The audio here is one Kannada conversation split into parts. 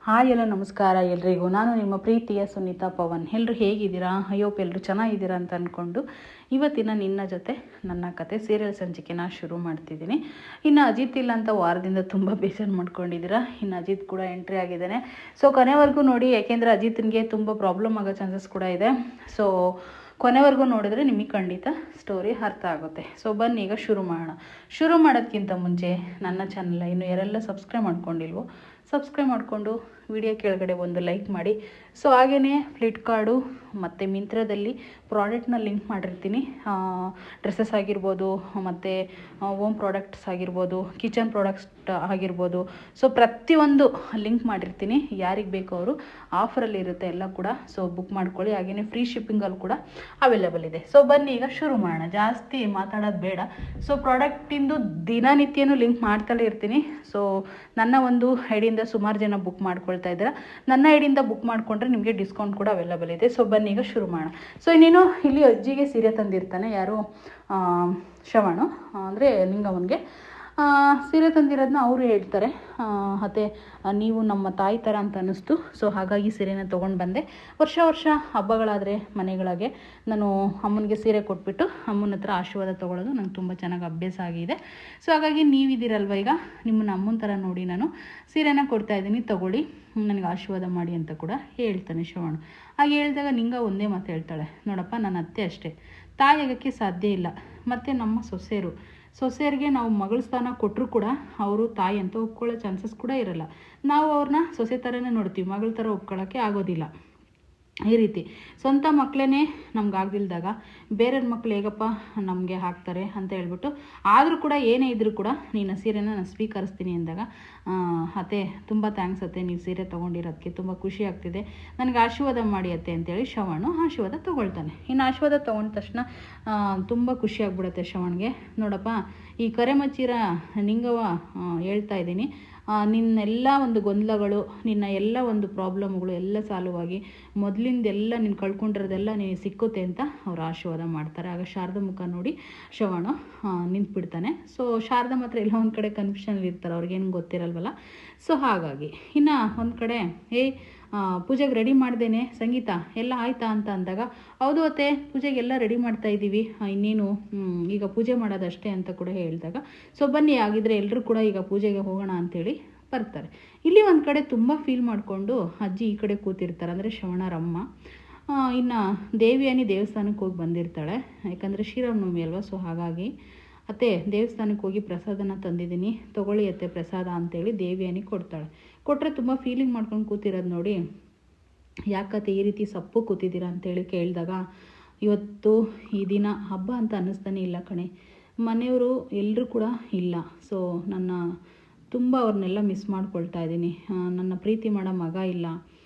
ಹಾಯ್ ಎಲ್ಲ ನಮಸ್ಕಾರ ಎಲ್ರಿಗೂ. ನಾನು ನಿಮ್ಮ ಪ್ರೀತಿಯ ಸುನೀತಾ ಪವನ್. ಎಲ್ಲರೂ ಹೇಗಿದ್ದೀರಾ? ಅಯ್ಯೋಪ್ ಎಲ್ಲರೂ ಚೆನ್ನಾಗಿದ್ದೀರಾ ಅಂತ ಅಂದ್ಕೊಂಡು ಇವತ್ತಿನ ನಿನ್ನ ಜೊತೆ ನನ್ನ ಕತೆ ಸೀರಿಯಲ್ ಸಂಚಿಕೆನ ಶುರು ಮಾಡ್ತಿದ್ದೀನಿ. ಇನ್ನು ಅಜಿತ್ ಇಲ್ಲ ಅಂತ ವಾರದಿಂದ ತುಂಬ ಬೇಜಾರು ಮಾಡ್ಕೊಂಡಿದ್ದೀರಾ. ಇನ್ನು ಅಜಿತ್ ಕೂಡ ಎಂಟ್ರಿ ಆಗಿದ್ದಾನೆ. ಸೊ ಕೊನೆವರೆಗೂ ನೋಡಿ, ಯಾಕೆಂದರೆ ಅಜಿತ್ನಿಗೆ ತುಂಬ ಪ್ರಾಬ್ಲಮ್ ಆಗೋ ಚಾನ್ಸಸ್ ಕೂಡ ಇದೆ. ಸೊ ಕೊನೆವರೆಗೂ ನೋಡಿದ್ರೆ ನಿಮಗೆ ಖಂಡಿತ ಸ್ಟೋರಿ ಅರ್ಥ ಆಗುತ್ತೆ. ಸೊ ಬನ್ನಿ ಈಗ ಶುರು ಮಾಡೋಣ. ಶುರು ಮಾಡೋದಕ್ಕಿಂತ ಮುಂಚೆ ನನ್ನ ಚಾನಲ್ ಇನ್ನು ಯಾರೆಲ್ಲ ಸಬ್ಸ್ಕ್ರೈಬ್ ಮಾಡ್ಕೊಂಡಿಲ್ವೋ ಸಬ್ಸ್ಕ್ರೈಬ್ ಮಾಡಿಕೊಂಡು ವಿಡಿಯೋ ಕೆಳಗಡೆ ಒಂದು ಲೈಕ್ ಮಾಡಿ. ಸೊ ಹಾಗೆಯೇ ಫ್ಲಿಪ್ಕಾರ್ಟು ಮತ್ತು ಮಿಂತ್ರದಲ್ಲಿ ಪ್ರಾಡಕ್ಟ್ನ ಲಿಂಕ್ ಮಾಡಿರ್ತೀನಿ. ಡ್ರೆಸ್ಸಸ್ ಆಗಿರ್ಬೋದು, ಮತ್ತು ಹೋಮ್ ಪ್ರಾಡಕ್ಟ್ಸ್ ಆಗಿರ್ಬೋದು, ಕಿಚನ್ ಪ್ರಾಡಕ್ಟ್ಸ್ ಆಗಿರ್ಬೋದು. ಸೊ ಪ್ರತಿಯೊಂದು ಲಿಂಕ್ ಮಾಡಿರ್ತೀನಿ. ಯಾರಿಗೆ ಬೇಕೋ ಅವರು ಆಫರಲ್ಲಿ ಇರುತ್ತೆ ಎಲ್ಲ ಕೂಡ. ಸೊ ಬುಕ್ ಮಾಡ್ಕೊಳ್ಳಿ. ಹಾಗೆಯೇ ಫ್ರೀ ಶಿಪ್ಪಿಂಗಲ್ಲಿ ಕೂಡ ಅವೈಲೇಬಲ್ ಇದೆ. ಸೊ ಬನ್ನಿ ಈಗ ಶುರು ಮಾಡೋಣ. ಜಾಸ್ತಿ ಮಾತಾಡೋದು ಬೇಡ. ಸೊ ಪ್ರಾಡಕ್ಟಿಂದು ದಿನನಿತ್ಯನೂ ಲಿಂಕ್ ಮಾಡ್ತಲೇ ಇರ್ತೀನಿ. ಸೊ ನನ್ನ ಒಂದು ಐಡಿಯಿಂದ ಸುಮಾರು ಜನ ಬುಕ್ ಮಾಡ್ಕೊಳ್ತಾ ಇದ್ದೀರಾ. ನನ್ನ ಐಡಿಯಿಂದ ಬುಕ್ ಮಾಡಿಕೊಂಡ್ರೆ ನಿಮಗೆ ಡಿಸ್ಕೌಂಟ್ ಕೂಡ ಅವೈಲೇಬಲ್ ಇದೆ. ಸೊ ಬನ್ನಿ ಈಗ ಶುರು ಮಾಡೋಣ. ಸೊ ಇನ್ನೇನು ಇಲ್ಲಿ ಅಜ್ಜಿಗೆ ಸೀರೆ ತಂದಿರ್ತಾನೆ ಯಾರು, ಶ್ರವಣು ಅಂದರೆ ನಿಂಗವನಿಗೆ ಸೀರೆ ತಂದಿರೋದನ್ನ ಅವರು ಹೇಳ್ತಾರೆ. ಮತ್ತು ನೀವು ನಮ್ಮ ತಾಯಿ ಥರ ಅಂತ ಅನ್ನಿಸ್ತು. ಸೊ ಹಾಗಾಗಿ ಸೀರೆನ ತೊಗೊಂಡು ಬಂದೆ. ವರ್ಷ ಹಬ್ಬಗಳಾದರೆ ಮನೆಗಳಿಗೆ ನಾನು ಅಮ್ಮನಿಗೆ ಸೀರೆ ಕೊಟ್ಬಿಟ್ಟು ಅಮ್ಮನ ಹತ್ರ ಆಶೀರ್ವಾದ ತೊಗೊಳ್ಳೋದು ನಂಗೆ ತುಂಬ ಚೆನ್ನಾಗಿ ಅಭ್ಯಾಸ ಆಗಿದೆ. ಸೊ ಹಾಗಾಗಿ ನೀವಿದ್ದೀರಲ್ವ, ಈಗ ನಿಮ್ಮನ್ನ ಅಮ್ಮನ ಥರ ನೋಡಿ ನಾನು ಸೀರೆನ ಕೊಡ್ತಾಯಿದ್ದೀನಿ, ತೊಗೊಳ್ಳಿ, ನನಗೆ ಆಶೀರ್ವಾದ ಮಾಡಿ ಅಂತ ಕೂಡ ಹೇಳ್ತಾನೆ ಶ್ರವಣ್. ಹಾಗೆ ಹೇಳಿದಾಗ ನಿಂಗ ಒಂದೇ ಮಾತು ಹೇಳ್ತಾಳೆ, ನೋಡಪ್ಪ ನನ್ನ ಅತ್ತೆ ಅಷ್ಟೇ, ತಾಯಿ ಆಗೋಕ್ಕೆ ಸಾಧ್ಯ ಇಲ್ಲ. ಮತ್ತು ನಮ್ಮ ಸೊಸೆಯರಿಗೆ ನಾವು ಮಗಳ ಸ್ಥಾನ ಕೊಟ್ಟರು ಕೂಡ ಅವರು ತಾಯಿ ಅಂತ ಒಪ್ಕೊಳ್ಳೋ ಚಾನ್ಸಸ್ ಕೂಡ ಇರಲ್ಲ. ನಾವು ಅವ್ರನ್ನ ಸೊಸೆ ಥರನೇ ನೋಡ್ತೀವಿ, ಮಗಳ ಥರ ಒಪ್ಕೊಳ್ಳೋಕ್ಕೆ ಆಗೋದಿಲ್ಲ. ಈ ರೀತಿ ಸ್ವಂತ ಮಕ್ಕಳೇ ನಮ್ಗೆ ಆಗದಿಲ್ದಾಗ ಬೇರೆಯವ್ರ ಮಕ್ಳು ಹೇಗಪ್ಪ ನಮಗೆ ಹಾಕ್ತಾರೆ ಅಂತ ಹೇಳ್ಬಿಟ್ಟು, ಆದರೂ ಕೂಡ ಏನೇ ಇದ್ದರೂ ಕೂಡ ನೀನು ಸೀರೆನ ನಾನು ಸ್ವೀಕರಿಸ್ತೀನಿ ಅಂದಾಗ, ಅತ್ತೆ ತುಂಬ ಥ್ಯಾಂಕ್ಸ್ ಅತ್ತೆ, ನೀವು ಸೀರೆ ತೊಗೊಂಡಿರೋದಕ್ಕೆ ತುಂಬ ಖುಷಿ ಆಗ್ತಿದೆ, ನನಗೆ ಆಶೀರ್ವಾದ ಮಾಡಿ ಅತ್ತೆ ಅಂತೇಳಿ ಶ್ರವಣು ಆಶೀರ್ವಾದ ತೊಗೊಳ್ತಾನೆ. ಇನ್ನು ಆಶೀರ್ವಾದ ತೊಗೊಂಡ ತಕ್ಷಣ ತುಂಬ ಖುಷಿ ಆಗ್ಬಿಡುತ್ತೆ ಶ್ರವಣ್ಗೆ. ನೋಡಪ್ಪ, ಈ ಕರೆಮಚ್ಚಿರ ನಿಂಗವ ಹೇಳ್ತಾ ಇದ್ದೀನಿ, ನಿನ್ನೆಲ್ಲ ಒಂದು ಗೊಂದಲಗಳು, ನಿನ್ನ ಎಲ್ಲ ಒಂದು ಪ್ರಾಬ್ಲಮ್ಗಳು ಎಲ್ಲ ಸಾಲ್ವಾಗಿ ಮೊದಲಿಂದೆಲ್ಲ ನೀನು ಕಳ್ಕೊಂಡಿರೋದೆಲ್ಲ ನೀನು ಸಿಕ್ಕುತ್ತೆ ಅಂತ ಅವ್ರು ಆಶೀರ್ವಾದ ಮಾಡ್ತಾರೆ. ಆಗ ಶಾರದಾ ಮುಖ ನೋಡಿ ಶ್ರವಣ ನಿಂತ್ಬಿಡ್ತಾನೆ. ಸೊ ಶಾರದಾ ಮಾತ್ರ ಎಲ್ಲ ಒಂದು ಕಡೆ ಕನ್ಫ್ಯೂಷನಲ್ಲಿ ಇರ್ತಾರೆ, ಅವ್ರಿಗೇನು ಗೊತ್ತಿರಲ್ವಲ್ಲ. ಸೊ ಹಾಗಾಗಿ ಇನ್ನು ಒಂದು ಕಡೆ ಪೂಜೆಗೆ ರೆಡಿ ಮಾಡ್ದೇನೆ ಸಂಗೀತ ಎಲ್ಲ ಆಯಿತಾ ಅಂತ ಅಂದಾಗ, ಹೌದು ಅತ್ತೆ ಪೂಜೆಗೆಲ್ಲ ರೆಡಿ ಮಾಡ್ತಾ ಇದ್ದೀವಿ, ಇನ್ನೇನು ಈಗ ಪೂಜೆ ಮಾಡೋದಷ್ಟೇ ಅಂತ ಕೂಡ ಹೇಳಿದಾಗ, ಸೊ ಬನ್ನಿ ಆಗಿದ್ರೆ ಎಲ್ಲರೂ ಕೂಡ ಈಗ ಪೂಜೆಗೆ ಹೋಗೋಣ ಅಂಥೇಳಿ ಬರ್ತಾರೆ. ಇಲ್ಲಿ ಒಂದು ಕಡೆ ತುಂಬ ಫೀಲ್ ಮಾಡಿಕೊಂಡು ಅಜ್ಜಿ ಈ ಕಡೆ ಕೂತಿರ್ತಾರೆ, ಅಂದರೆ ಶ್ರವಣರಮ್ಮ. ಇನ್ನು ದೇವಿಯಾನಿ ದೇವಸ್ಥಾನಕ್ಕೆ ಹೋಗಿ ಬಂದಿರ್ತಾಳೆ, ಯಾಕಂದರೆ ಶ್ರೀರಾಮನವಮಿ ಅಲ್ವಾ. ಸೊ ಹಾಗಾಗಿ ಅತ್ತೆ ದೇವಸ್ಥಾನಕ್ಕೆ ಹೋಗಿ ಪ್ರಸಾದನ ತಂದಿದ್ದೀನಿ, ತೊಗೊಳ್ಳಿ ಅತ್ತೆ ಪ್ರಸಾದ ಅಂತೇಳಿ ದೇವಿಯಾನಿ ಕೊಡ್ತಾಳೆ. ಕೊಟ್ಟರೆ ತುಂಬ ಫೀಲಿಂಗ್ ಮಾಡ್ಕೊಂಡು ಕೂತಿರೋದು ನೋಡಿ, ಯಾಕತ್ತೆ ಈ ರೀತಿ ಸಪ್ಪು ಕೂತಿದ್ದೀರಾ ಅಂತೇಳಿ ಕೇಳಿದಾಗ, ಇವತ್ತು ಈ ದಿನ ಹಬ್ಬ ಅಂತ ಅನ್ನಿಸ್ತಾನೆ ಇಲ್ಲ ಕಣೆ, ಮನೆಯವರು ಎಲ್ಲರೂ ಕೂಡ ಇಲ್ಲ. ಸೊ ನನ್ನ ತುಂಬ ಅವ್ರನ್ನೆಲ್ಲ ಮಿಸ್ ಮಾಡ್ಕೊಳ್ತಾ ಇದ್ದೀನಿ. ನನ್ನ ಪ್ರೀತಿ ಮಾಡೋ ಮಗ ಇಲ್ಲ,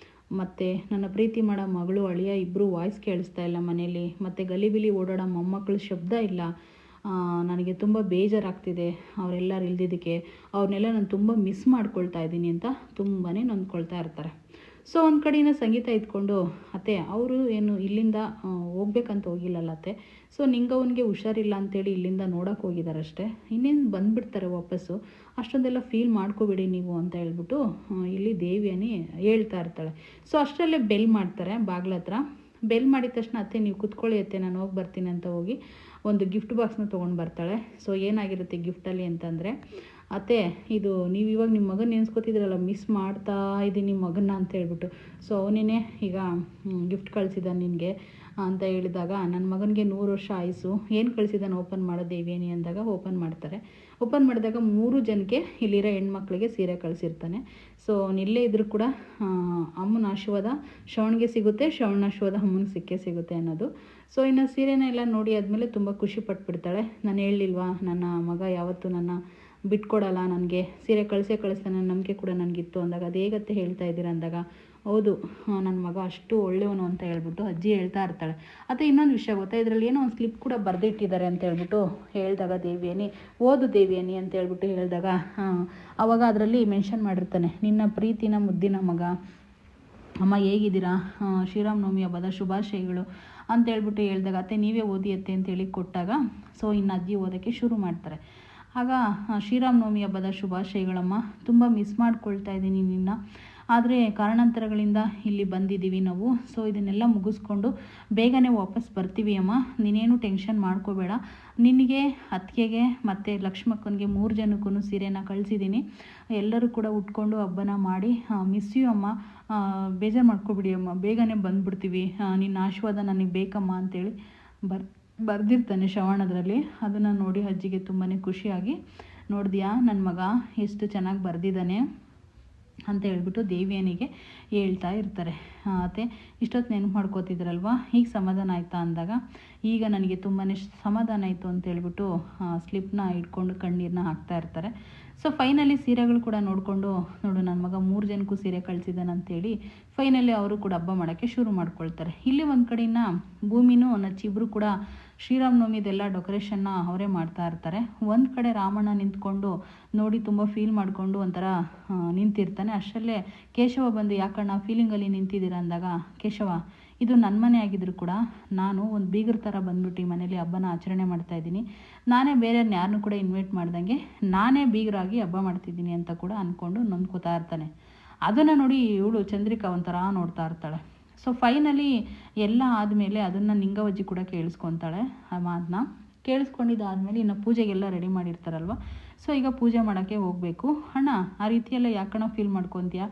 ಮತ್ತು ನನ್ನ ಪ್ರೀತಿ ಮಾಡೋ ಮಗಳು ಅಳಿಯ ಇಬ್ಬರು ವಾಯ್ಸ್ ಕೇಳಿಸ್ತಾ ಇಲ್ಲ ಮನೇಲಿ, ಮತ್ತು ಗಲಿಬಿಲಿ ಓಡಾಡೋ ಮೊಮ್ಮಕ್ಕಳು ಶಬ್ದ ಇಲ್ಲ. ನನಗೆ ತುಂಬ ಬೇಜಾರಾಗ್ತಿದೆ ಅವರೆಲ್ಲರೂ ಇಲ್ದಿದ್ದಕ್ಕೆ, ಅವ್ರನ್ನೆಲ್ಲ ನಾನು ತುಂಬ ಮಿಸ್ ಮಾಡ್ಕೊಳ್ತಾ ಇದ್ದೀನಿ ಅಂತ ತುಂಬಾ ನೊಂದ್ಕೊಳ್ತಾ ಇರ್ತಾರೆ. ಸೊ ಒಂದು ಕಡೆಯಿಂದ ಸಂಗೀತ ಇದ್ಕೊಂಡು, ಅತ್ತೆ ಅವರು ಏನು ಇಲ್ಲಿಂದ ಹೋಗ್ಬೇಕಂತ ಹೋಗಿಲ್ಲಲ್ಲ ಅತ್ತೆ, ಸೊ ನಿಂಗವನಿಗೆ ಹುಷಾರಿಲ್ಲ ಅಂತೇಳಿ ಇಲ್ಲಿಂದ ನೋಡೋಕೆ ಹೋಗಿದ್ದಾರೆ ಅಷ್ಟೇ, ಇನ್ನೇನು ಬಂದುಬಿಡ್ತಾರೆ ವಾಪಸ್ಸು, ಅಷ್ಟೊಂದೆಲ್ಲ ಫೀಲ್ ಮಾಡ್ಕೋಬೇಡಿ ನೀವು ಅಂತ ಹೇಳ್ಬಿಟ್ಟು ಇಲ್ಲಿ ದೇವಿಯಾನಿ ಹೇಳ್ತಾ ಇರ್ತಾಳೆ. ಸೊ ಅಷ್ಟರಲ್ಲೇ ಬೆಲ್ ಮಾಡ್ತಾರೆ ಬಾಗ್ಲ ಹತ್ರ. ಬೆಲ್ ಮಾಡಿದ ತಕ್ಷಣ, ಅತ್ತೆ ನೀವು ಕುತ್ಕೊಳ್ಳಿ ಅತ್ತೆ ನಾನು ಹೋಗಿ ಬರ್ತೀನಿ ಅಂತ ಹೋಗಿ ಒಂದು ಗಿಫ್ಟ್ ಬಾಕ್ಸ್ನ ತೊಗೊಂಡು ಬರ್ತಾಳೆ. ಸೊ ಏನಾಗಿರುತ್ತೆ ಗಿಫ್ಟಲ್ಲಿ ಅಂತಂದರೆ, ಅತ್ತೆ ಇದು ನೀವು ಇವಾಗ ನಿಮ್ಮ ಮಗನ ನೆನೆಸ್ಕೊತಿದ್ರಲ್ಲ, ಮಿಸ್ ಮಾಡ್ತಾ ಇದ್ದೀನಿ ನಿಮ್ಮ ಮಗನ್ನ ಅಂತ ಹೇಳ್ಬಿಟ್ಟು, ಸೊ ಅವನೇ ಈಗ ಗಿಫ್ಟ್ ಕಳಿಸಿದ್ದಾನೆ ನಿನಗೆ ಅಂತ ಹೇಳಿದಾಗ, ನನ್ನ ಮಗನಿಗೆ 100 ವರ್ಷ ಆಯಿಸು, ಏನು ಕಳಿಸಿದ್ದಾನೆ ಓಪನ್ ಮಾಡೋ ದೇವಿಯಾನಿ ಅಂದಾಗ ಓಪನ್ ಮಾಡ್ತಾರೆ. ಓಪನ್ ಮಾಡಿದಾಗ 3 ಜನಕ್ಕೆ ಇಲ್ಲಿರೋ ಹೆಣ್ಮಕ್ಳಿಗೆ ಸೀರೆ ಕಳಿಸಿರ್ತಾನೆ. ಸೊ ಇಲ್ಲೇ ಇದ್ರೂ ಕೂಡ ಅಮ್ಮನ ಆಶೀರ್ವಾದ ಶ್ರವಣ್ಗೆ ಸಿಗುತ್ತೆ, ಶ್ರವಣ ಆಶೀರ್ವಾದ ಅಮ್ಮನಿಗೆ ಸಿಕ್ಕೇ ಸಿಗುತ್ತೆ ಅನ್ನೋದು. ಸೊ ಇನ್ನು ಸೀರೆನ ಎಲ್ಲ ನೋಡಿ ಆದಮೇಲೆ ತುಂಬ ಖುಷಿ ಪಟ್ಬಿಡ್ತಾಳೆ. ನಾನು ಹೇಳಿಲ್ವಾ ನನ್ನ ಮಗ ಯಾವತ್ತೂ ನನ್ನ ಬಿಟ್ಕೊಡಲ್ಲ, ನನಗೆ ಸೀರೆ ಕಳಿಸ್ತಾನೆ ನಂಬಿಕೆ ಕೂಡ ನನಗಿತ್ತು ಅಂದಾಗ, ಅದು ಹೇಗತ್ತೆ ಹೇಳ್ತಾ ಇದ್ದೀರ ಅಂದಾಗ, ಹೌದು ನನ್ನ ಮಗ ಅಷ್ಟು ಒಳ್ಳೆಯವನು ಅಂತ ಹೇಳ್ಬಿಟ್ಟು ಅಜ್ಜಿ ಹೇಳ್ತಾ ಇರ್ತಾಳೆ. ಮತ್ತು ಇನ್ನೊಂದು ವಿಷಯ ಗೊತ್ತಾ, ಇದರಲ್ಲಿ ಏನೋ ಒಂದು ಸ್ಲಿಪ್ ಕೂಡ ಬರೆದಿಟ್ಟಿದ್ದಾರೆ ಅಂತ ಹೇಳ್ಬಿಟ್ಟು ಹೇಳಿದಾಗ ದೇವಿಯಾನಿ, ಓದು ದೇವಿಯಾನಿ ಅಂತ ಹೇಳ್ಬಿಟ್ಟು ಹೇಳಿದಾಗ, ಆವಾಗ ಅದರಲ್ಲಿ ಮೆನ್ಷನ್ ಮಾಡಿರ್ತಾನೆ, ನಿನ್ನ ಪ್ರೀತಿನ ಮುದ್ದಿನ ಮಗ ಅಮ್ಮ ಹೇಗಿದ್ದೀರಾ, ಶ್ರೀರಾಮನವಮಿ ಹಬ್ಬದ ಶುಭಾಶಯಗಳು ಅಂತ ಹೇಳ್ಬಿಟ್ಟು ಹೇಳಿದಾಗ, ಅತ್ತೆ ನೀವೇ ಓದಿ ಅತ್ತೆ ಅಂತೇಳಿ ಕೊಟ್ಟಾಗ, ಸೊ ಇನ್ನು ಅಜ್ಜಿ ಓದೋಕ್ಕೆ ಶುರು ಮಾಡ್ತಾರೆ. ಆಗ ಶ್ರೀರಾಮನವಮಿ ಹಬ್ಬದ ಶುಭಾಶಯಗಳಮ್ಮ, ತುಂಬ ಮಿಸ್ ಮಾಡ್ಕೊಳ್ತಾ ಇದ್ದೀನಿ ನಿನ್ನ, ಆದರೆ ಕಾರಣಾಂತರಗಳಿಂದ ಇಲ್ಲಿ ಬಂದಿದ್ದೀವಿ ನಾವು. ಸೊ ಇದನ್ನೆಲ್ಲ ಮುಗಿಸ್ಕೊಂಡು ಬೇಗನೆ ವಾಪಸ್ ಬರ್ತೀವಿ ಅಮ್ಮ, ನೀನೇನು ಟೆನ್ಷನ್ ಮಾಡ್ಕೋಬೇಡ. ನಿನಗೆ, ಅತ್ತಿಗೆಗೆ ಮತ್ತು ಲಕ್ಷ್ಮಕ್ಕನಿಗೆ 3 ಜನಕ್ಕೂ ಸೀರೆನ ಕಳಿಸಿದ್ದೀನಿ. ಎಲ್ಲರೂ ಕೂಡ ಉಟ್ಕೊಂಡು ಹಬ್ಬನ ಮಾಡಿ. ಮಿಸ್ ಯು ಅಮ್ಮ, ಬೇಜಾರು ಮಾಡ್ಕೊಬಿಡಿ ಅಮ್ಮ, ಬೇಗನೆ ಬಂದುಬಿಡ್ತೀವಿ, ನಿನ್ನ ಆಶೀರ್ವಾದ ನನಗೆ ಬೇಕಮ್ಮ ಅಂತೇಳಿ ಬರೆದಿರ್ತಾನೆ ಶ್ರವಣದ್ರಲ್ಲಿ. ಅದನ್ನು ನೋಡಿ ಅಜ್ಜಿಗೆ ತುಂಬಾ ಖುಷಿಯಾಗಿ, ನೋಡಿದ್ಯಾ ನನ್ನ ಮಗ ಎಷ್ಟು ಚೆನ್ನಾಗಿ ಬರೆದಿದ್ದಾನೆ ಅಂತ ಹೇಳ್ಬಿಟ್ಟು ದೇವಿಯನಿಗೆ ಹೇಳ್ತಾ ಇರ್ತಾರೆ. ಅತ್ತೆ ಇಷ್ಟೊತ್ತು ನೆನಪು ಮಾಡ್ಕೋತಿದ್ರಲ್ವ, ಈಗ ಸಮಾಧಾನ ಆಯಿತಾ ಅಂದಾಗ, ಈಗ ನನಗೆ ತುಂಬಾ ಸಮಾಧಾನ ಆಯಿತು ಅಂತ ಹೇಳ್ಬಿಟ್ಟು ಸ್ಲಿಪ್ನ ಇಟ್ಕೊಂಡು ಕಣ್ಣೀರನ್ನ ಹಾಕ್ತಾ ಇರ್ತಾರೆ. ಸೊ ಫೈನಲಿ ಸೀರೆಗಳು ಕೂಡ ನೋಡಿಕೊಂಡು, ನೋಡು ನನ್ನ ಮಗ 3 ಜನಕ್ಕೂ ಸೀರೆ ಕಳಿಸಿದ್ದಾನಂತೇಳಿ ಫೈನಲಿ ಅವರು ಕೂಡ ಹಬ್ಬ ಮಾಡೋಕ್ಕೆ ಶುರು ಮಾಡ್ಕೊಳ್ತಾರೆ. ಇಲ್ಲಿ ಒಂದು ಕಡೆಯಿಂದ ಭೂಮಿನೂ ನಚ್ಚಿಬ್ರು ಕೂಡ ಶ್ರೀರಾಮನವಮಿದೆಲ್ಲ ಡೆಕೋರೇಷನ್ನ ಅವರೇ ಮಾಡ್ತಾ ಇರ್ತಾರೆ. ಒಂದು ಕಡೆ ರಾಮಣ್ಣ ನಿಂತ್ಕೊಂಡು ನೋಡಿ ತುಂಬ ಫೀಲ್ ಮಾಡಿಕೊಂಡು ಒಂಥರ ನಿಂತಿರ್ತಾನೆ. ಅಷ್ಟರಲ್ಲೇ ಕೇಶವ ಬಂದು, ಯಾಕಣ್ಣ ಫೀಲಿಂಗಲ್ಲಿ ನಿಂತಿದ್ದೀರಾ ಅಂದಾಗ, ಕೇಶವ ಇದು ನನ್ನ ಮನೆ ಆಗಿದ್ರು ಕೂಡ ನಾನು ಒಂದು ಬೀಗರ ಥರ ಬಂದ್ಬಿಟ್ಟು ಈ ಮನೇಲಿ ಹಬ್ಬನ ಆಚರಣೆ ಮಾಡ್ತಾಯಿದ್ದೀನಿ. ನಾನೇ ಬೇರೆಯವ್ರನ್ನ ಯಾರನ್ನೂ ಕೂಡ ಇನ್ವೈಟ್ ಮಾಡ್ದಂಗೆ ನಾನೇ ಬೀಗರಾಗಿ ಹಬ್ಬ ಮಾಡ್ತಿದ್ದೀನಿ ಅಂತ ಕೂಡ ಅಂದ್ಕೊಂಡು ನೊಂದ್ಕೋತಾ ಇರ್ತಾನೆ. ಅದನ್ನು ನೋಡಿ ಇವಳು ಚಂದ್ರಿಕಾ ಒಂಥರ ನೋಡ್ತಾ ಇರ್ತಾಳೆ. ಸೊ ಫೈನಲಿ ಎಲ್ಲ ಆದಮೇಲೆ ಅದನ್ನು ನಿಂಗವಜ್ಜಿ ಕೂಡ ಕೇಳಿಸ್ಕೊತಾಳೆ. ಆ ಮಾತನ್ನ ಕೇಳಿಸ್ಕೊಂಡಿದ್ದಾದಮೇಲೆ ಇನ್ನು ಪೂಜೆಗೆಲ್ಲ ರೆಡಿ ಮಾಡಿರ್ತಾರಲ್ವ. ಸೊ ಈಗ ಪೂಜೆ ಮಾಡೋಕ್ಕೆ ಹೋಗಬೇಕು. ಅಣ್ಣ ಆ ರೀತಿಯೆಲ್ಲ ಯಾಕಣ್ಣ ಫೀಲ್ ಮಾಡ್ಕೊತೀಯ,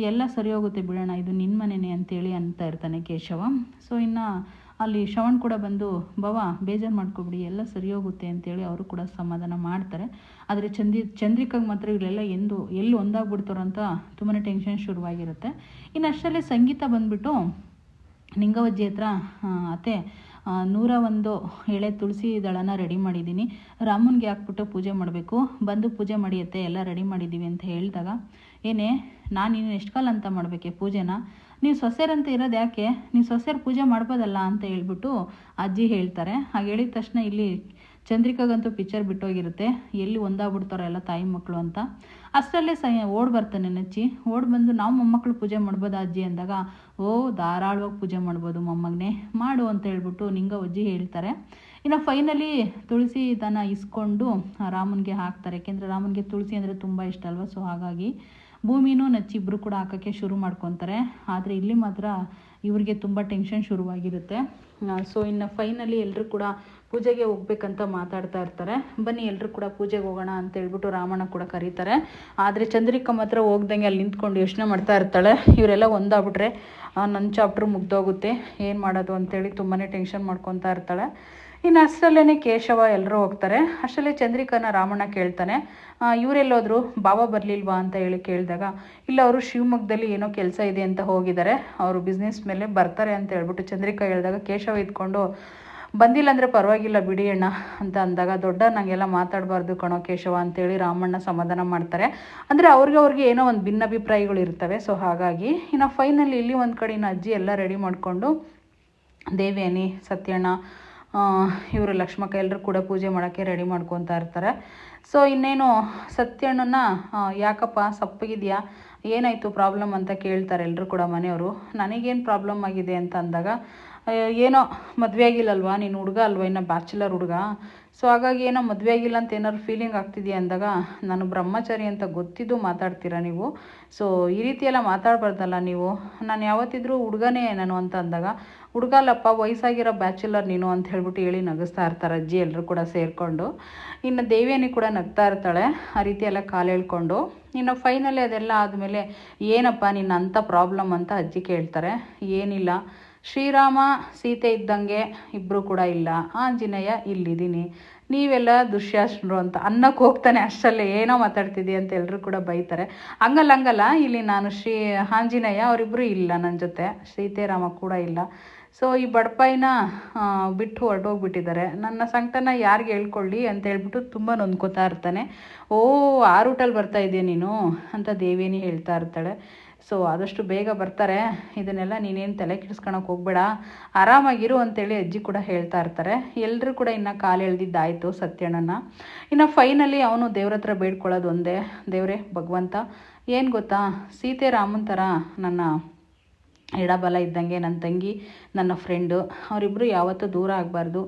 ಎಲ್ಲ ಸರಿ ಹೋಗುತ್ತೆ ಬಿಡೋಣ, ಇದು ನಿನ್ನ ಮನೆಯೇ ಅಂತೇಳಿ ಅಂತ ಇರ್ತಾನೆ ಕೇಶವ. ಸೊ ಇನ್ನು ಅಲ್ಲಿ ಶ್ರವಣ್ ಕೂಡ ಬಂದು, ಬವಾ ಬೇಜಾರು ಮಾಡ್ಕೊಬಿಡಿ, ಎಲ್ಲ ಸರಿ ಹೋಗುತ್ತೆ ಅಂತೇಳಿ ಅವರು ಕೂಡ ಸಮಾಧಾನ ಮಾಡ್ತಾರೆ. ಆದರೆ ಚಂದ್ರಿಕಾಗೆ ಮಾತ್ರ ಇವರೆಲ್ಲ ಎಲ್ಲಿ ಒಂದಾಗ್ಬಿಡ್ತಾರೋ ಅಂತ ತುಂಬಾ ಟೆನ್ಷನ್ ಶುರುವಾಗಿರುತ್ತೆ. ಇನ್ನು ಅಷ್ಟರಲ್ಲೇ ಸಂಗೀತ ಬಂದುಬಿಟ್ಟು ನಿಂಗವಜ್ಜಿ ಹತ್ರ, ಅತ್ತೆ 101 ಎಳೆ ತುಳಸಿ ದಳನ ರೆಡಿ ಮಾಡಿದ್ದೀನಿ, ರಾಮನ್ಗೆ ಹಾಕ್ಬಿಟ್ಟು ಪೂಜೆ ಮಾಡಬೇಕು, ಬಂದು ಪೂಜೆ ಮಾಡಿಯತ್ತೆ, ಎಲ್ಲ ರೆಡಿ ಮಾಡಿದ್ದೀವಿ ಅಂತ ಹೇಳಿದಾಗ, ಏನೇ ನಾನು ಇನ್ನು ಎಷ್ಟು ಕಾಲ ಅಂತ ಮಾಡಬೇಕೆ ಪೂಜೆನ, ನೀವು ಸೊಸೆರಂತ ಇರೋದು ಯಾಕೆ, ನೀವು ಸೊಸೆರು ಪೂಜೆ ಮಾಡ್ಬೋದಲ್ಲ ಅಂತ ಹೇಳ್ಬಿಟ್ಟು ಅಜ್ಜಿ ಹೇಳ್ತಾರೆ. ಹಾಗೆ ಹೇಳಿದ ತಕ್ಷಣ ಇಲ್ಲಿ ಚಂದ್ರಿಕಾಗಂತೂ ಪಿಕ್ಚರ್ ಬಿಟ್ಟೋಗಿರುತ್ತೆ, ಎಲ್ಲಿ ಒಂದಾಗ್ಬಿಡ್ತಾರೋ ಎಲ್ಲ ತಾಯಿ ಮಕ್ಕಳು ಅಂತ. ಅಷ್ಟರಲ್ಲೇ ಓಡ್ ಬರ್ತಾನೆ ನಚ್ಚಿ, ಬಂದು ನಾವು ಮೊಮ್ಮಕ್ಕಳು ಪೂಜೆ ಮಾಡ್ಬೋದಾ ಅಜ್ಜಿ ಅಂದಾಗ, ಓ ಧಾರಾಳವಾಗಿ ಪೂಜೆ ಮಾಡ್ಬೋದು ಮೊಮ್ಮಗನೇ, ಮಾಡು ಅಂತ ಹೇಳ್ಬಿಟ್ಟು ನಿಂಗವಜ್ಜಿ ಹೇಳ್ತಾರೆ. ಇನ್ನು ಫೈನಲಿ ತುಳಸಿ ದನ ಇಸ್ಕೊಂಡು ರಾಮನ್ಗೆ ಹಾಕ್ತಾರೆ. ಯಾಕೆಂದರೆ ರಾಮನ್ಗೆ ತುಳಸಿ ಅಂದರೆ ತುಂಬ ಇಷ್ಟ ಅಲ್ವ. ಸೊ ಹಾಗಾಗಿ ಭೂಮಿನೂ ನಚ್ಚಿಬ್ರು ಕೂಡ ಹಾಕೋಕ್ಕೆ ಶುರು ಮಾಡ್ಕೊತಾರೆ. ಆದರೆ ಇಲ್ಲಿ ಮಾತ್ರ ಇವ್ರಿಗೆ ತುಂಬ ಟೆನ್ಷನ್ ಶುರುವಾಗಿರುತ್ತೆ. ಸೊ ಇನ್ನು ಫೈನಲಿ ಎಲ್ಲರೂ ಕೂಡ ಪೂಜೆಗೆ ಹೋಗ್ಬೇಕಂತ ಮಾತಾಡ್ತಾ ಇರ್ತಾರೆ. ಬನ್ನಿ ಎಲ್ಲರೂ ಕೂಡ ಪೂಜೆಗೆ ಹೋಗೋಣ ಅಂತ ಹೇಳ್ಬಿಟ್ಟು ರಾಮಣ್ಣ ಕೂಡ ಕರೀತಾರೆ. ಆದರೆ ಚಂದ್ರಿಕಾ ಮಾತ್ರ ಹೋಗ್ದಂಗೆ ಅಲ್ಲಿ ನಿಂತ್ಕೊಂಡು ಯೋಚನೆ ಮಾಡ್ತಾ ಇರ್ತಾಳೆ. ಇವರೆಲ್ಲ ಒಂದಾಗ್ಬಿಟ್ರೆ ನನ್ನ ಚಾಪ್ಟ್ರು ಮುಗ್ದೋಗುತ್ತೆ, ಏನು ಮಾಡೋದು ಅಂತೇಳಿ ತುಂಬಾ ಟೆನ್ಷನ್ ಮಾಡ್ಕೊತಾ ಇರ್ತಾಳೆ. ಇನ್ನು ಅಷ್ಟರಲ್ಲೇ ಕೇಶವ ಎಲ್ಲರೂ ಹೋಗ್ತಾರೆ. ಅಷ್ಟರಲ್ಲೇ ಚಂದ್ರಿಕಾನ ರಾಮಣ್ಣ ಕೇಳ್ತಾನೆ, ಇವರೆಲ್ಲೋದ್ರು ಬಾಬಾ ಬರಲಿಲ್ವಾ ಅಂತ ಹೇಳಿ ಕೇಳಿದಾಗ, ಇಲ್ಲ ಅವರು ಶಿವಮೊಗ್ಗದಲ್ಲಿ ಏನೋ ಕೆಲಸ ಇದೆ ಅಂತ ಹೋಗಿದ್ದಾರೆ, ಅವರು ಬಿಸ್ನೆಸ್ ಮೇಲೆ ಬರ್ತಾರೆ ಅಂತ ಹೇಳ್ಬಿಟ್ಟು ಚಂದ್ರಿಕಾ ಹೇಳಿದಾಗ, ಕೇಶವ ಇದ್ಕೊಂಡು ಬಂದಿಲ್ಲ ಅಂದರೆ ಪರವಾಗಿಲ್ಲ ಬಿಡಿ ಅಣ್ಣ ಅಂತ ಅಂದಾಗ, ದೊಡ್ಡ ನನಗೆಲ್ಲ ಮಾತಾಡಬಾರ್ದು ಕಣೋ ಕೇಶವ ಅಂತೇಳಿ ರಾಮಣ್ಣ ಸಮಾಧಾನ ಮಾಡ್ತಾರೆ. ಅಂದರೆ ಅವ್ರಿಗೆ ಏನೋ ಒಂದು ಭಿನ್ನಾಭಿಪ್ರಾಯಗಳು ಇರ್ತವೆ. ಸೊ ಹಾಗಾಗಿ ಇನ್ನು ಫೈನಲಿ ಇಲ್ಲಿ ಒಂದು ಕಡೆ ಇನ್ನು ಅಜ್ಜಿ ಎಲ್ಲ ರೆಡಿ ಮಾಡಿಕೊಂಡು ದೇವಿಯನಿ, ಸತ್ಯಣ್ಣ, ಇವರು ಲಕ್ಷ್ಮಕ್ಕ ಎಲ್ಲರೂ ಕೂಡ ಪೂಜೆ ಮಾಡೋಕ್ಕೆ ರೆಡಿ ಮಾಡ್ಕೊತಾ ಇರ್ತಾರೆ. ಸೊ ಇನ್ನೇನು ಸತ್ಯಣ್ಣನ, ಯಾಕಪ್ಪ ಸಪ್ಪಗಿದೆಯಾ, ಏನಾಯಿತು ಪ್ರಾಬ್ಲಮ್ ಅಂತ ಕೇಳ್ತಾರೆ ಎಲ್ಲರೂ ಕೂಡ ಮನೆಯವರು. ನನಗೇನು ಪ್ರಾಬ್ಲಮ್ ಆಗಿದೆ ಅಂತ ಅಂದಾಗ, ಏನೋ ಮದುವೆ ಆಗಿಲ್ಲಲ್ವಾ, ನೀನು ಹುಡುಗ ಅಲ್ವಾ, ಇನ್ನು ಬ್ಯಾಚುಲರ್ ಹುಡುಗ, ಸೊ ಹಾಗಾಗಿ ಏನೋ ಮದುವೆ ಆಗಿಲ್ಲ ಅಂತ ಏನಾದ್ರು ಫೀಲಿಂಗ್ ಆಗ್ತಿದೆಯಾ ಅಂದಾಗ, ನಾನು ಬ್ರಹ್ಮಚಾರಿ ಅಂತ ಗೊತ್ತಿದ್ದು ಮಾತಾಡ್ತೀರಾ ನೀವು, ಸೊ ಈ ರೀತಿ ಎಲ್ಲ ಮಾತಾಡಬಾರ್ದಲ್ಲ ನೀವು, ನಾನು ಯಾವತ್ತಿದ್ರೂ ಹುಡುಗನೇ ನಾನು ಅಂತ ಅಂದಾಗ, ಹುಡುಗ ಅಲ್ಲಪ್ಪ ವಯಸ್ಸಾಗಿರೋ ಬ್ಯಾಚುಲರ್ ನೀನು ಅಂತ ಹೇಳ್ಬಿಟ್ಟು ಹೇಳಿ ನಗಿಸ್ತಾ ಇರ್ತಾರೆ ಅಜ್ಜಿ ಎಲ್ಲರೂ ಕೂಡ ಸೇರಿಕೊಂಡು. ಇನ್ನು ದೇವಿಯನಿ ಕೂಡ ನಗ್ತಾ ಇರ್ತಾಳೆ ಆ ರೀತಿ ಎಲ್ಲ ಕಾಲು ಹೇಳ್ಕೊಂಡು. ಇನ್ನು ಫೈನಲಿ ಅದೆಲ್ಲ ಆದಮೇಲೆ, ಏನಪ್ಪ ನಿನ್ನ ಅಂಥ ಪ್ರಾಬ್ಲಮ್ ಅಂತ ಅಜ್ಜಿ ಕೇಳ್ತಾರೆ. ಏನಿಲ್ಲ, ಶ್ರೀರಾಮ ಸೀತೆ ಇದ್ದಂಗೆ ಇಬ್ಬರು ಕೂಡ ಇಲ್ಲ, ಆಂಜನೇಯ ಇಲ್ಲಿದ್ದೀನಿ, ನೀವೆಲ್ಲ ದುಶ್ಯಾಸನರು ಅಂತ ಅನ್ನಕ್ಕೆ ಹೋಗ್ತಾನೆ. ಅಷ್ಟಲ್ಲೇ ಏನೋ ಮಾತಾಡ್ತಿದ್ದಿ ಅಂತ ಎಲ್ಲರೂ ಕೂಡ ಬೈತಾರೆ. ಹಂಗಲ್ಲ, ಇಲ್ಲಿ ನಾನು ಆಂಜನೇಯ ಅವರಿಬ್ಬರು ಇಲ್ಲ ನನ್ನ ಜೊತೆ, ಸೀತೆರಾಮ ಕೂಡ ಇಲ್ಲ. ಸೊ ಈ ಬಡಪಾಯಿನ ಬಿಟ್ಟು ಹೊರಟೋಗ್ಬಿಟ್ಟಿದ್ದಾರೆ, ನನ್ನ ಸಂಕಟನ ಯಾರಿಗೆ ಹೇಳ್ಕೊಳ್ಳಿ ಅಂತ ಹೇಳ್ಬಿಟ್ಟು ತುಂಬ ನೊಂದ್ಕೋತಾ ಇರ್ತಾನೆ. ಓ ಆ ರೂಟಲ್ಲಿ ಬರ್ತಾ ಇದೆಯಾ ನೀನು ಅಂತ ದೇವಿಯನಿ ಹೇಳ್ತಾ ಇರ್ತಾಳೆ. ಸೊ ಆದಷ್ಟು ಬೇಗ ಬರ್ತಾರೆ, ಇದನ್ನೆಲ್ಲ ನೀನೇನು ತಲೆ ಕೆಡಿಸ್ಕೊಳಕ್ಕೆ ಹೋಗ್ಬೇಡ, ಆರಾಮಾಗಿರು ಅಂತೇಳಿ ಅಜ್ಜಿ ಕೂಡ ಹೇಳ್ತಾ ಇರ್ತಾರೆ. ಎಲ್ಲರೂ ಕೂಡ ಇನ್ನು ಕಾಲು ಎಳ್ದಿದ್ದಾಯಿತು ಸತ್ಯಣ್ಣನ. ಇನ್ನು ಫೈನಲಿ ಅವನು ದೇವ್ರ ಹತ್ರ ಬೇಡ್ಕೊಳ್ಳೋದು ಒಂದೇ, ದೇವರೇ ಭಗವಂತ ಏನು ಗೊತ್ತಾ, ಸೀತೆ ರಾಮನ ಥರ ನನ್ನ ಎಡಬಲ ಇದ್ದಂಗೆ ನನ್ನ ತಂಗಿ, ನನ್ನ ಫ್ರೆಂಡು, ಅವರಿಬ್ಬರು ಯಾವತ್ತೂ ದೂರ ಆಗಬಾರ್ದು,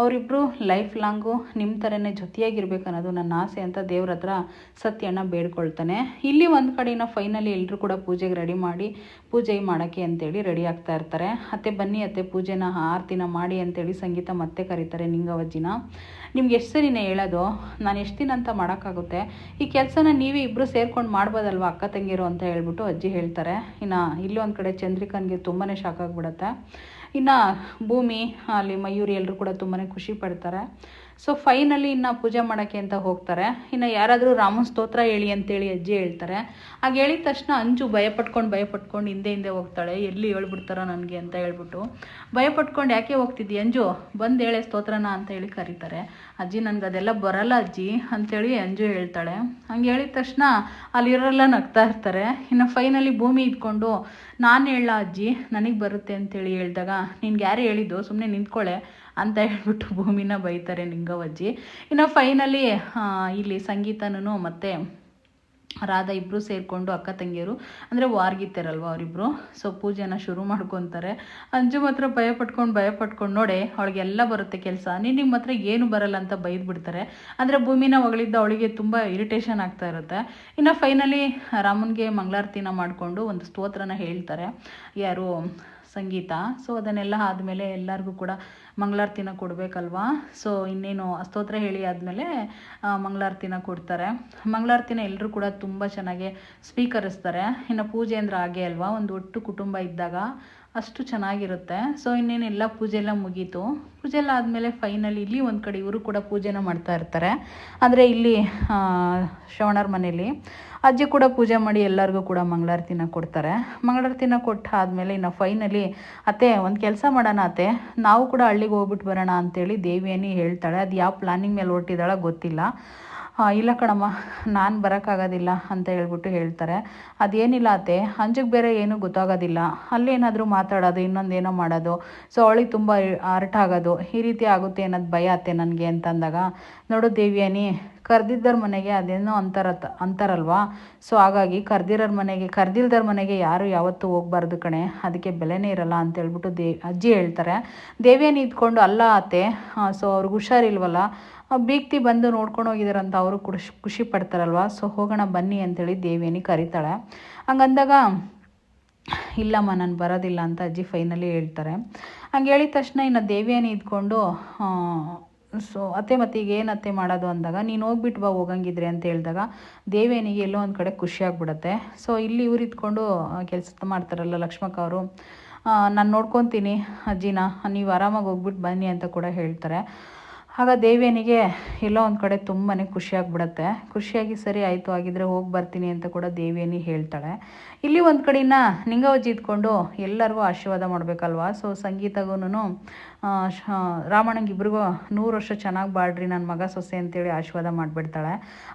ಅವರಿಬ್ಬರು ಲೈಫ್ ಲಾಂಗು ನಿಮ್ಮ ಥರನೇ ಜೊತೆಯಾಗಿರ್ಬೇಕು ಅನ್ನೋದು ನನ್ನ ಆಸೆ ಅಂತ ದೇವ್ರ ಹತ್ರ ಸತ್ಯಣ್ಣ ಬೇಡ್ಕೊಳ್ತಾನೆ. ಇಲ್ಲಿ ಒಂದು ಕಡೆನ ಫೈನಲಿ ಎಲ್ಲರೂ ಕೂಡ ಪೂಜೆಗೆ ರೆಡಿ ಮಾಡಿ ಪೂಜೆ ಮಾಡೋಕ್ಕೆ ಅಂತೇಳಿ ರೆಡಿ ಆಗ್ತಾ ಇರ್ತಾರೆ. ಅತ್ತೆ ಬನ್ನಿ ಅತ್ತೆ ಪೂಜೆನ ಆರತಿನ ಮಾಡಿ ಅಂತೇಳಿ ಸಂಗೀತ ಮತ್ತೆ ಕರೀತಾರೆ ನಿಂಗವಜ್ಜಿನ. ನಿಮ್ಗೆ ಎಷ್ಟು ಸರಿನೇ ಹೇಳೋದು, ನಾನು ಎಷ್ಟು ದಿನ ಅಂತ ಮಾಡೋಕ್ಕಾಗುತ್ತೆ, ಈ ಕೆಲಸನ ನೀವೇ ಇಬ್ಬರು ಸೇರ್ಕೊಂಡು ಮಾಡ್ಬೋದಲ್ವ ಅಕ್ಕ ತಂಗಿರು ಅಂತ ಹೇಳ್ಬಿಟ್ಟು ಅಜ್ಜಿ ಹೇಳ್ತಾರೆ. ಇನ್ನು ಇಲ್ಲಿ ಒಂದು ಕಡೆ ಚಂದ್ರಿಕನ್ಗೆ ತುಂಬಾ ಶಾಕ್ ಆಗಿಬಿಡುತ್ತೆ. ಇನ್ನು ಭೂಮಿ ಅಲ್ಲಿ ಮಯೂರಿ ಎಲ್ಲರೂ ಕೂಡ ತುಂಬಾ ಖುಷಿ ಪಡ್ತಾರೆ. ಸೊ ಫೈನಲಿ ಇನ್ನು ಪೂಜೆ ಮಾಡೋಕ್ಕೆ ಅಂತ ಹೋಗ್ತಾರೆ. ಇನ್ನು ಯಾರಾದರೂ ರಾಮನ ಸ್ತೋತ್ರ ಹೇಳಿ ಅಂತೇಳಿ ಅಜ್ಜಿ ಹೇಳ್ತಾರೆ. ಆಗ ಹೇಳಿದ ತಕ್ಷಣ ಅಂಜು ಭಯಪಟ್ಕೊಂಡು ಹಿಂದೆ ಹೋಗ್ತಾಳೆ. ಎಲ್ಲಿ ಹೇಳ್ಬಿಡ್ತಾರೋ ನನಗೆ ಅಂತ ಹೇಳ್ಬಿಟ್ಟು ಭಯಪಟ್ಕೊಂಡು ಯಾಕೆ ಹೋಗ್ತಿದ್ದಿ ಅಂಜು, ಬಂದು ಹೇಳೆ ಸ್ತೋತ್ರನ ಅಂತ ಹೇಳಿ ಕರೀತಾರೆ. ಅಜ್ಜಿ ನನಗೆ ಅದೆಲ್ಲ ಬರಲ್ಲ ಅಜ್ಜಿ ಅಂತೇಳಿ ಅಂಜು ಹೇಳ್ತಾಳೆ. ಹಂಗೆ ಹೇಳಿದ ತಕ್ಷಣ ಅಲ್ಲಿರೋರೆಲ್ಲ ನಗ್ತಾ ಇರ್ತಾರೆ. ಇನ್ನು ಫೈನಲಿ ಭೂಮಿ ಇದ್ಕೊಂಡು ನಾನು ಹೇಳ ಅಜ್ಜಿ ನನಗೆ ಬರುತ್ತೆ ಅಂತೇಳಿ ಹೇಳಿದಾಗ ನಿನ್ಗೆ ಯಾರು ಹೇಳಿದ್ದು, ಸುಮ್ಮನೆ ನಿಂತ್ಕೊಳ್ಳೆ ಅಂತ ಹೇಳ್ಬಿಟ್ಟು ಭೂಮಿನ ಬೈತಾರೆ ನಿಂಗವಜ್ಜಿ. ಇನ್ನು ಫೈನಲಿ ಇಲ್ಲಿ ಸಂಗೀತನೂ ಮತ್ತು ರಾಧಾ ಇಬ್ಬರು ಸೇರಿಕೊಂಡು ಅಕ್ಕ ತಂಗಿಯರು ಅಂದರೆ ವಾರ್ಗಿತ್ತಾರಲ್ವ ಅವರಿಬ್ಬರು. ಸೊ ಪೂಜೆನ ಶುರು ಮಾಡ್ಕೊತಾರೆ. ಅಂಜು ಮಾತ್ರ ಭಯಪಟ್ಕೊಂಡು ನೋಡಿ ಅವಳಿಗೆಲ್ಲ ಬರುತ್ತೆ ಕೆಲಸ, ನಿನಗೆ ಮಾತ್ರ ಏನು ಬರಲ್ಲ ಅಂತ ಬೈದ್ಬಿಡ್ತಾರೆ. ಅಂದರೆ ಭೂಮಿನ ಹೊಗಳಿದ್ದ ಅವಳಿಗೆ ತುಂಬ ಇರಿಟೇಷನ್ ಆಗ್ತಾ ಇರುತ್ತೆ. ಇನ್ನು ಫೈನಲಿ ರಾಮನಿಗೆ ಮಂಗಳಾರತಿನ ಮಾಡಿಕೊಂಡು ಒಂದು ಸ್ತೋತ್ರನ ಹೇಳ್ತಾರೆ ಯಾರು ಸಂಗೀತ. ಸೊ ಅದನ್ನೆಲ್ಲ ಆದಮೇಲೆ ಎಲ್ಲರಿಗೂ ಕೂಡ ಮಂಗಳಾರತಿನ ಕೊಡಬೇಕಲ್ವಾ. ಸೊ ಇನ್ನೇನು ಸ್ತೋತ್ರ ಹೇಳಿ ಆದಮೇಲೆ ಮಂಗಳಾರತಿನ ಕೊಡ್ತಾರೆ. ಮಂಗಳಾರತಿನ ಎಲ್ಲರೂ ಕೂಡ ತುಂಬ ಚೆನ್ನಾಗಿ ಸ್ವೀಕರಿಸ್ತಾರೆ. ಇನ್ನು ಪೂಜೆ ಅಂದ್ರೆ ಹಾಗೆ ಅಲ್ವಾ, ಒಂದು ಒಟ್ಟು ಕುಟುಂಬ ಇದ್ದಾಗ ಅಷ್ಟು ಚೆನ್ನಾಗಿರುತ್ತೆ. ಸೊ ಇನ್ನೇನೆಲ್ಲ ಪೂಜೆ ಎಲ್ಲ ಮುಗೀತು. ಪೂಜೆ ಎಲ್ಲ ಆದಮೇಲೆ ಫೈನಲಿ ಇಲ್ಲಿ ಒಂದು ಕಡೆ ಇವರು ಕೂಡ ಪೂಜೆನ ಮಾಡ್ತಾ ಇರ್ತಾರೆ. ಅಂದರೆ ಇಲ್ಲಿ ಶ್ರವಣರ ಮನೇಲಿ ಅಜ್ಜಿ ಕೂಡ ಪೂಜೆ ಮಾಡಿ ಎಲ್ಲರಿಗೂ ಕೂಡ ಮಂಗಳಾರತಿನ ಕೊಡ್ತಾರೆ. ಮಂಗಳಾರತಿನ ಕೊಟ್ಟು ಆದಮೇಲೆ ಇನ್ನು ಫೈನಲಿ ಅತ್ತೆ ಒಂದು ಕೆಲಸ ಮಾಡೋಣ ಅತ್ತೆ, ನಾವು ಕೂಡ ಹಳ್ಳಿಗೆ ಹೋಗ್ಬಿಟ್ಟು ಬರೋಣ ಅಂತೇಳಿ ದೇವಿಯನಿ ಹೇಳ್ತಾಳೆ. ಅದು ಯಾವ ಪ್ಲಾನಿಂಗ್ ಮೇಲೆ ಹೊರಟಿದ್ದಾಳ ಗೊತ್ತಿಲ್ಲ. ಇಲ್ಲ ಕಣಮ್ಮ ನಾನು ಬರೋಕ್ಕಾಗೋದಿಲ್ಲ ಅಂತ ಹೇಳ್ಬಿಟ್ಟು ಹೇಳ್ತಾರೆ. ಅದೇನಿಲ್ಲ ಅತ್ತೆ, ಅಂಜಕ್ಕೆ ಬೇರೆ ಏನೂ ಗೊತ್ತಾಗೋದಿಲ್ಲ, ಅಲ್ಲೇನಾದರೂ ಮಾತಾಡೋದು ಇನ್ನೊಂದೇನೋ ಮಾಡೋದು, ಸೊ ಅವಳಿಗೆ ತುಂಬ ಹರ್ಟ್ ಆಗೋದು, ಈ ರೀತಿ ಆಗುತ್ತೆ ಅನ್ನೋದು ಭಯ ಅತ್ತೆ ನನಗೆ ಅಂತಂದಾಗ, ನೋಡು ದೇವಿಯನಿ ಕರೆದಿದ್ದರ ಮನೆಗೆ ಅದೇನೋ ಅಂತಾರಲ್ವಾ. ಸೊ ಹಾಗಾಗಿ ಕರೆದಿಲ್ದರ ಮನೆಗೆ ಯಾರು ಯಾವತ್ತೂ ಹೋಗ್ಬಾರ್ದು ಕಣೆ, ಅದಕ್ಕೆ ಬೆಲೆನೇ ಇರಲ್ಲ ಅಂತ ಹೇಳ್ಬಿಟ್ಟು ಅಜ್ಜಿ ಹೇಳ್ತಾರೆ. ದೇವಿಯನಿ ಇದ್ಕೊಂಡು ಅಲ್ಲ ಅತ್ತೆ, ಸೊ ಅವ್ರಿಗೆ ಹುಷಾರಿಲ್ವಲ್ಲ, ಬೀಗ್ತಿ ಬಂದು ನೋಡ್ಕೊಂಡು ಹೋಗಿದಾರಂತ ಅವರು ಖುಷಿ ಪಡ್ತಾರಲ್ವ, ಸೊ ಹೋಗೋಣ ಬನ್ನಿ ಅಂತೇಳಿ ದೇವಿಯನಿ ಕರೀತಾಳೆ. ಹಂಗಂದಾಗ ಇಲ್ಲಮ್ಮ ನಾನು ಬರೋದಿಲ್ಲ ಅಂತ ಅಜ್ಜಿ ಫೈನಲಿ ಹೇಳ್ತಾರೆ. ಹಂಗೆ ಹೇಳಿದ ತಕ್ಷಣ ಇನ್ನು ದೇವಿಯನಿ ಇದ್ಕೊಂಡು ಸೊ ಅತ್ತೆ ಮತ್ತೆ ಈಗ ಏನು ಅತ್ತೆ ಮಾಡೋದು ಅಂದಾಗ, ನೀನು ಹೋಗ್ಬಿಟ್ಟು ಬಾ ಹೋಗಂಗಿದ್ರೆ ಅಂತ ಹೇಳಿದಾಗ ದೇವಿಯನಿಗೆ ಎಲ್ಲೋ ಒಂದು ಕಡೆ ಖುಷಿ ಆಗ್ಬಿಡುತ್ತೆ. ಸೊ ಇಲ್ಲಿ ಇವ್ರು ಇದ್ಕೊಂಡು ಕೆಲಸ ಮಾಡ್ತಾರಲ್ಲ ಲಕ್ಷ್ಮಕ್ಕ ಅವರು, ನಾನು ನೋಡ್ಕೊತೀನಿ ಅಜ್ಜಿನ, ನೀವು ಆರಾಮಾಗಿ ಹೋಗ್ಬಿಟ್ಟು ಬನ್ನಿ ಅಂತ ಕೂಡ ಹೇಳ್ತಾರೆ. ಆಗ ದೇವಿಯನಿಗೆ ಎಲ್ಲೋ ಒಂದು ಕಡೆ ತುಂಬಾ ಖುಷಿಯಾಗ್ಬಿಡುತ್ತೆ. ಖುಷಿಯಾಗಿ ಸರಿ ಆಯಿತು ಹಾಗಿದ್ರೆ ಹೋಗಿ ಬರ್ತೀನಿ ಅಂತ ಕೂಡ ದೇವಿಯನಿ ಹೇಳ್ತಾಳೆ. ಇಲ್ಲಿ ಒಂದು ಕಡೆನ ನಿಂಗವಜ್ಜಿ ಇದ್ಕೊಂಡು ಎಲ್ಲರಿಗೂ ಆಶೀರ್ವಾದ ಮಾಡಬೇಕಲ್ವಾ. ಸೊ ಸಂಗೀತಗೂ ರಾಮಣ್ಣಂಗೆ ಇಬ್ರಿಗೂ 100 ವರ್ಷ ಚೆನ್ನಾಗಿ ಬಾಳ್ರಿ ನನ್ನ ಮಗ ಸೊಸೆ ಅಂತೇಳಿ ಆಶೀರ್ವಾದ ಮಾಡಿಬಿಡ್ತಾಳೆ.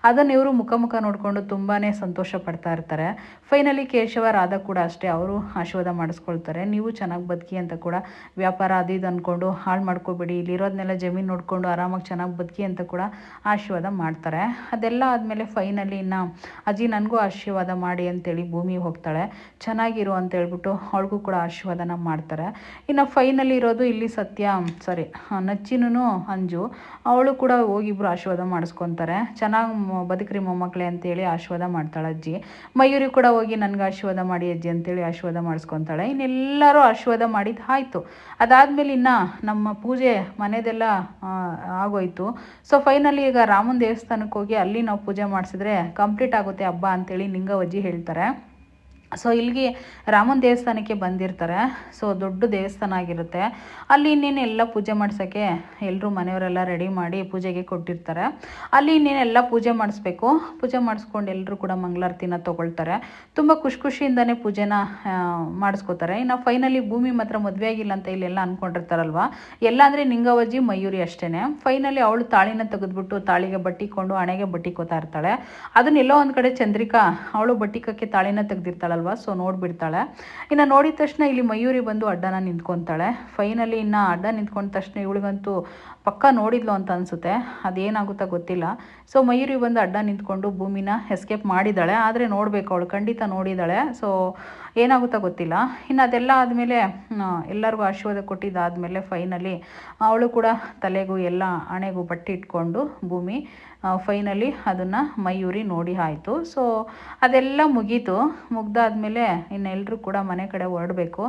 ಅದನ್ನು ಇವರು ಮುಖ ನೋಡಿಕೊಂಡು ತುಂಬಾ ಸಂತೋಷ ಪಡ್ತಾ ಇರ್ತಾರೆ. ಫೈನಲಿ ಕೇಶವ ರಾಧಾ ಕೂಡ ಅಷ್ಟೇ, ಅವರು ಆಶೀರ್ವಾದ ಮಾಡಿಸ್ಕೊಳ್ತಾರೆ. ನೀವು ಚೆನ್ನಾಗಿ ಬದುಕಿ ಅಂತ ಕೂಡ, ವ್ಯಾಪಾರ ಅದು ಇದು ಅಂದ್ಕೊಂಡು ಹಾಳು ಮಾಡ್ಕೋಬೇಡಿ, ಇಲ್ಲಿರೋದನ್ನೆಲ್ಲ ಜಮೀನು ನೋಡಿಕೊಂಡು ಆರಾಮಾಗಿ ಚೆನ್ನಾಗಿ ಬದುಕಿ ಅಂತ ಕೂಡ ಆಶೀರ್ವಾದ ಮಾಡ್ತಾರೆ. ಅದೆಲ್ಲ ಆದಮೇಲೆ ಫೈನಲಿ ಇನ್ನು ಅಜ್ಜಿ ನನಗೂ ಆಶೀರ್ವಾದ ಮಾಡಿ ಅಂತೇಳಿ ಭೂಮಿ ಹೋಗ್ತಾಳೆ. ಚೆನ್ನಾಗಿರು ಅಂತ ಹೇಳ್ಬಿಟ್ಟು ಅವಳಿಗೂ ಕೂಡ ಆಶೀರ್ವಾದನ ಮಾಡ್ತಾರೆ. ಇನ್ನು ಫೈನಲಿ ಇರೋದು ಇಲ್ಲಿ ನಚ್ಚಿನೂ ಅಂಜು, ಅವಳು ಕೂಡ ಹೋಗಿಬ್ರು ಆಶೀರ್ವಾದ ಮಾಡಿಸ್ಕೊತಾರೆ. ಚೆನ್ನಾಗಿ ಬದುಕ್ರಿ ಮೊಮ್ಮಕ್ಕಳೇ ಅಂತೇಳಿ ಆಶೀರ್ವಾದ ಮಾಡ್ತಾಳೆ ಅಜ್ಜಿ. ಮಯೂರಿ ಕೂಡ ಹೋಗಿ ನನಗೆ ಆಶೀರ್ವಾದ ಮಾಡಿ ಅಜ್ಜಿ ಅಂತೇಳಿ ಆಶೀರ್ವಾದ ಮಾಡಿಸ್ಕೊತಾಳೆ. ಇನ್ನೆಲ್ಲರೂ ಆಶೀರ್ವಾದ ಮಾಡಿದ್ದು ಆಯಿತು. ಅದಾದಮೇಲೆ ಇನ್ನು ನಮ್ಮ ಪೂಜೆ ಮನೆದೆಲ್ಲ ಆಗೋಯ್ತು. ಸೊ ಫೈನಲಿ ಈಗ ರಾಮನ ದೇವಸ್ಥಾನಕ್ಕೆ ಹೋಗಿ ಅಲ್ಲಿ ನಾವು ಪೂಜೆ ಮಾಡಿಸಿದ್ರೆ ಕಂಪ್ಲೀಟ್ ಆಗುತ್ತೆ ಹಬ್ಬ ಅಂತೇಳಿ ನಿಂಗವಜ್ಜಿ ಹೇಳ್ತಾರೆ. ಸೊ ಇಲ್ಲಿಗೆ ರಾಮನ ದೇವಸ್ಥಾನಕ್ಕೆ ಬಂದಿರ್ತಾರೆ. ಸೊ ದೊಡ್ಡ ದೇವಸ್ಥಾನ ಆಗಿರುತ್ತೆ. ಅಲ್ಲಿ ಇನ್ನೇನು ಎಲ್ಲ ಪೂಜೆ ಮಾಡ್ಸೋಕ್ಕೆ ಎಲ್ಲರೂ ಮನೆಯವರೆಲ್ಲ ರೆಡಿ ಮಾಡಿ ಪೂಜೆಗೆ ಕೊಟ್ಟಿರ್ತಾರೆ. ಅಲ್ಲಿ ಇನ್ನೇನೆಲ್ಲ ಪೂಜೆ ಮಾಡಿಸ್ಬೇಕು. ಪೂಜೆ ಮಾಡಿಸ್ಕೊಂಡು ಎಲ್ಲರೂ ಕೂಡ ಮಂಗಳಾರತಿನ ತೊಗೊಳ್ತಾರೆ. ತುಂಬ ಖುಷಿಯಿಂದನೇ ಪೂಜೆನ ಮಾಡಿಸ್ಕೋತಾರೆ. ಇನ್ನು ಫೈನಲಿ ಭೂಮಿ ಮಾತ್ರ ಮದುವೆ ಆಗಿಲ್ಲ ಅಂತ ಇಲ್ಲೆಲ್ಲ ಅಂದ್ಕೊಂಡಿರ್ತಾರಲ್ವ, ಎಲ್ಲ ಅಂದರೆ ನಿಂಗವಜ್ಜಿ ಮಯೂರಿ ಅಷ್ಟೇ. ಫೈನಲಿ ಅವಳು ತಾಳಿನ ತೆಗೆದ್ಬಿಟ್ಟು ತಾಳಿಗೆ ಬಟ್ಟಿಕೊಂಡು ಹಣೆಗೆ ಬಟ್ಟಿಕೋತಾ ಇರ್ತಾಳೆ. ಅದನ್ನೆಲ್ಲೋ ಒಂದು ಕಡೆ ಚಂದ್ರಿಕಾ ಅವಳು ಬಟ್ಟಿಕಕ್ಕೆ ತಾಳಿನ ತೆಗೆದಿರ್ತಾಳಲ್ವ, ಅಲ್ವಾ, ಸೊ ನೋಡಿಬಿಡ್ತಾಳೆ. ಇನ್ನು ನೋಡಿದ ತಕ್ಷಣ ಇಲ್ಲಿ ಮಯೂರಿ ಬಂದು ಅಡ್ಡನ ನಿಂತ್ಕೊತಾಳೆ. ಫೈನಲಿ ಇನ್ನು ಅಡ್ಡ ನಿಂತ್ಕೊಂಡ ತಕ್ಷಣ ಇವಳಿಗಂತೂ ಪಕ್ಕ ನೋಡಿದ್ಲು ಅಂತ ಅನಿಸುತ್ತೆ, ಅದೇನಾಗುತ್ತಾ ಗೊತ್ತಿಲ್ಲ. ಸೊ ಮಯೂರಿ ಬಂದು ಅಡ್ಡ ನಿಂತ್ಕೊಂಡು ಭೂಮಿನ ಎಸ್ಕೇಪ್ ಮಾಡಿದ್ದಾಳೆ. ಆದರೆ ನೋಡಬೇಕು, ಅವಳು ಖಂಡಿತ ನೋಡಿದ್ದಾಳೆ. ಸೊ ಏನಾಗುತ್ತಾ ಗೊತ್ತಿಲ್ಲ. ಇನ್ನು ಅದೆಲ್ಲ ಆದಮೇಲೆ ಎಲ್ಲರಿಗೂ ಆಶೀರ್ವಾದ ಕೊಟ್ಟಿದ್ದಾದಮೇಲೆ ಫೈನಲಿ ಅವಳು ಕೂಡ ತಲೆಗೂ ಎಲ್ಲ ಹಣೆಗೂ ಬಟ್ಟೆ ಇಟ್ಕೊಂಡು ಭೂಮಿ ಫೈನಲಿ ಅದನ್ನು ಮಯೂರಿ ನೋಡಿ ಆಯಿತು. ಸೊ ಅದೆಲ್ಲ ಮುಗ್ದಾದ್ಮೇಲೆ ಇನ್ನೆಲ್ಲರೂ ಕೂಡ ಮನೆ ಕಡೆ ಹೊರಡಬೇಕು.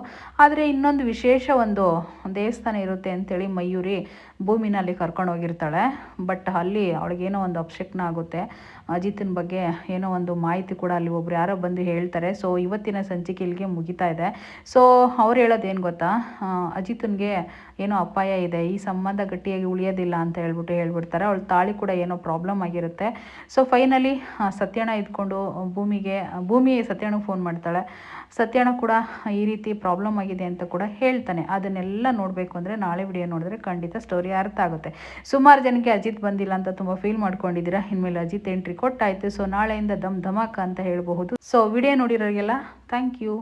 ಆದರೆ ಇನ್ನೊಂದು ವಿಶೇಷ ಒಂದು ದೇವಸ್ಥಾನ ಇರುತ್ತೆ ಅಂಥೇಳಿ ಮಯೂರಿ ಭೂಮಿನಲ್ಲಿ ಕರ್ಕೊಂಡು ಹೋಗಿರ್ತಾಳೆ. ಬಟ್ ಅಲ್ಲಿ ಅವಳಿಗೇನೋ ಒಂದು ಅಪಶಕ್ನ ಆಗುತ್ತೆ. ಅಜಿತನ ಬಗ್ಗೆ ಏನೋ ಒಂದು ಮಾಹಿತಿ ಕೂಡ ಅಲ್ಲಿ ಒಬ್ರು ಯಾರೋ ಬಂದು ಹೇಳ್ತಾರೆ. ಸೊ ಇವತ್ತಿನ ಸಂಚಿಕೆ ಇಲ್ಲಿಗೆ ಮುಗಿತಾ ಇದೆ. ಸೊ ಅವ್ರು ಹೇಳೋದೇನು ಗೊತ್ತಾ, ಅಜಿತನಿಗೆ ಏನೋ ಅಪಾಯ ಇದೆ, ಈ ಸಂಬಂಧ ಗಟ್ಟಿಯಾಗಿ ಉಳಿಯೋದಿಲ್ಲ ಅಂತ ಹೇಳ್ಬಿಡ್ತಾರೆ. ಅವಳ ತಾಳಿ ಕೂಡ ಏನೋ ಪ್ರಾಬ್ಲಮ್ ಆಗಿರುತ್ತೆ. ಸೊ ಫೈನಲಿ ಸತ್ಯಣ್ಣ ಇದ್ಕೊಂಡು ಭೂಮಿ ಸತ್ಯಣ್ಣಗೆ ಫೋನ್ ಮಾಡ್ತಾಳೆ. ಸತ್ಯಣ್ಣ ಕೂಡ ಈ ರೀತಿ ಪ್ರಾಬ್ಲಮ್ ಆಗಿದೆ ಅಂತ ಕೂಡ ಹೇಳ್ತಾನೆ. ಅದನ್ನೆಲ್ಲ ನೋಡಬೇಕು ಅಂದರೆ ನಾಳೆ ವಿಡಿಯೋ ನೋಡಿದ್ರೆ ಖಂಡಿತ ಸ್ಟೋರಿ ಅರ್ಥ ಆಗುತ್ತೆ. ಸುಮಾರು ಜನಕ್ಕೆ ಅಜಿತ್ ಬಂದಿಲ್ಲ ಅಂತ ತುಂಬ ಫೀಲ್ ಮಾಡ್ಕೊಂಡಿದ್ದೀರಾ. ಇನ್ಮೇಲೆ ಅಜಿತ್ ಎಂಟ್ರಿ ಕೊಟ್ಟಾಯಿತು. ಸೊ ನಾಳೆಯಿಂದ ಧಮಾಕ ಅಂತ ಹೇಳಬಹುದು. ಸೊ ವಿಡಿಯೋ ನೋಡಿರೋರಿಗೆಲ್ಲ ಥ್ಯಾಂಕ್ ಯು.